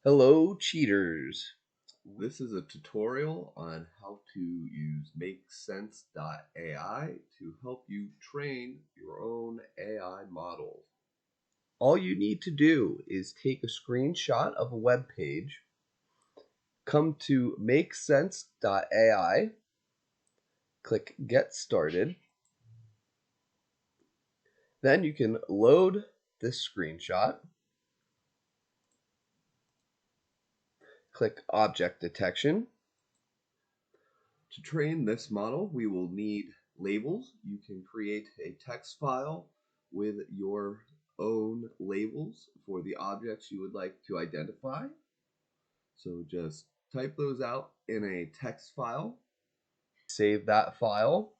Hello, cheaters. This is a tutorial on how to use MakeSense.ai to help you train your own AI models. All you need to do is take a screenshot of a web page, come to MakeSense.ai, click Get Started. Then you can load this screenshot, click Object Detection. To train this model, we will need labels. You can create a text file with your own labels for the objects you would like to identify. So just type those out in a text file. Save that file.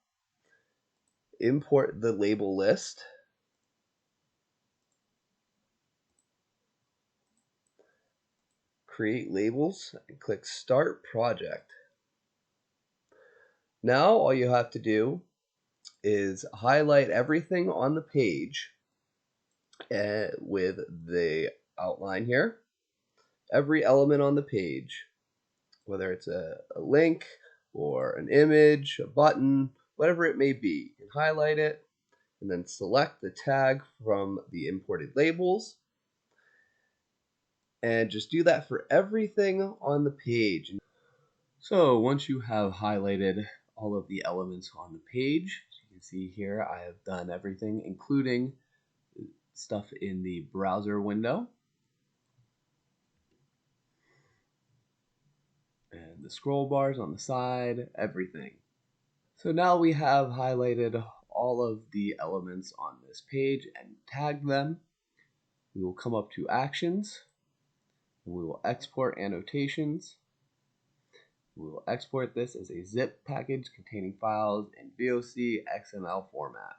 Import the label list. Create labels and click Start Project. Now all you have to do is highlight everything on the page with the outline here. Every element on the page, whether it's a link or an image, a button, whatever it may be. You can highlight it and then select the tag from the imported labels. And just do that for everything on the page. So once you have highlighted all of the elements on the page, as you can see here, I have done everything, including stuff in the browser window. And the scroll bars on the side, everything. So now we have highlighted all of the elements on this page and tagged them. We will come up to Actions, and we will export annotations. We will export this as a zip package containing files in VOC XML format.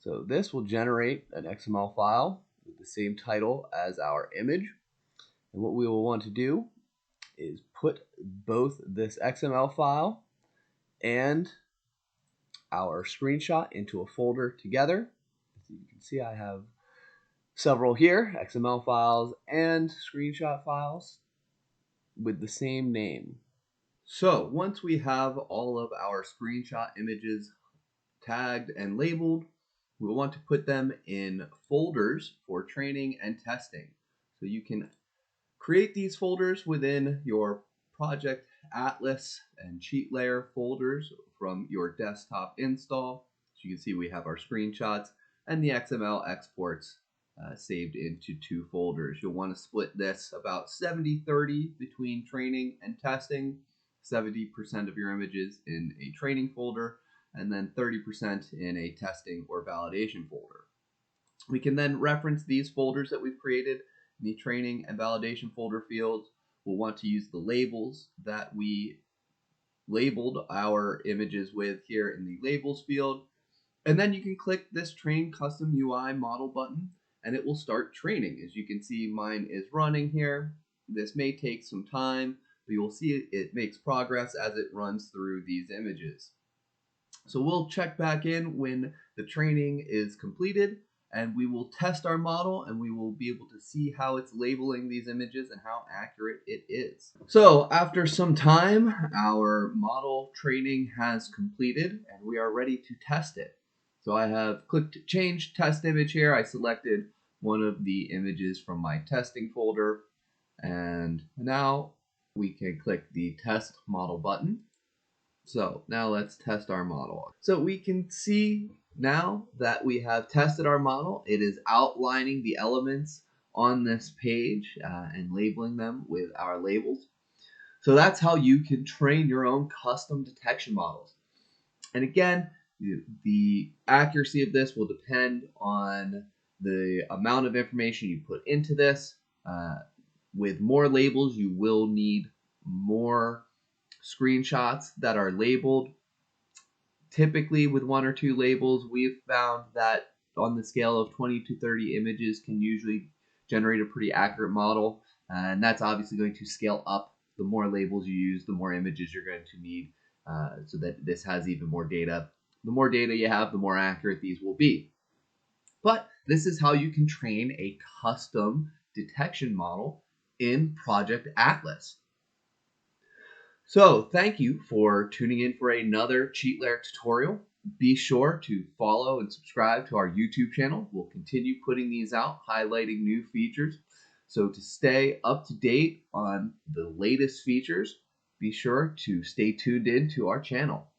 So this will generate an XML file with the same title as our image. And what we will want to do is put both this XML file and our screenshot into a folder together. As you can see, I have several here, XML files and screenshot files with the same name. So once we have all of our screenshot images tagged and labeled, we will want to put them in folders for training and testing. So you can create these folders within your Project Atlas and Cheat Layer folders from your desktop install. So you can see we have our screenshots and the XML exports saved into two folders. You'll want to split this about 70-30 between training and testing. 70% of your images in a training folder and then 30% in a testing or validation folder. We can then reference these folders that we've created in the training and validation folder fields. We'll want to use the labels that we labeled our images with here in the labels field. And then you can click this train custom UI model button and it will start training. As you can see, mine is running here. This may take some time, but you'll see it makes progress as it runs through these images. So we'll check back in when the training is completed and we will test our model and we will be able to see how it's labeling these images and how accurate it is. So after some time, our model training has completed and we are ready to test it. So I have clicked change test image here. I selected one of the images from my testing folder and now we can click the test model button. So now let's test our model. So we can see now that we have tested our model, it is outlining the elements on this page and labeling them with our labels. So that's how you can train your own custom detection models. And again, the accuracy of this will depend on the amount of information you put into this. With more labels, you will need more screenshots that are labeled. Typically, with one or two labels, we've found that on the scale of 20 to 30 images can usually generate a pretty accurate model. And that's obviously going to scale up. The more labels you use, the more images you're going to need so that this has even more data. The more data you have, the more accurate these will be. But This is how you can train a custom detection model in Project Atlas. So thank you for tuning in for another Cheat Layer tutorial. Be sure to follow and subscribe to our YouTube channel. We'll continue putting these out, highlighting new features. So to stay up to date on the latest features, be sure to stay tuned in to our channel.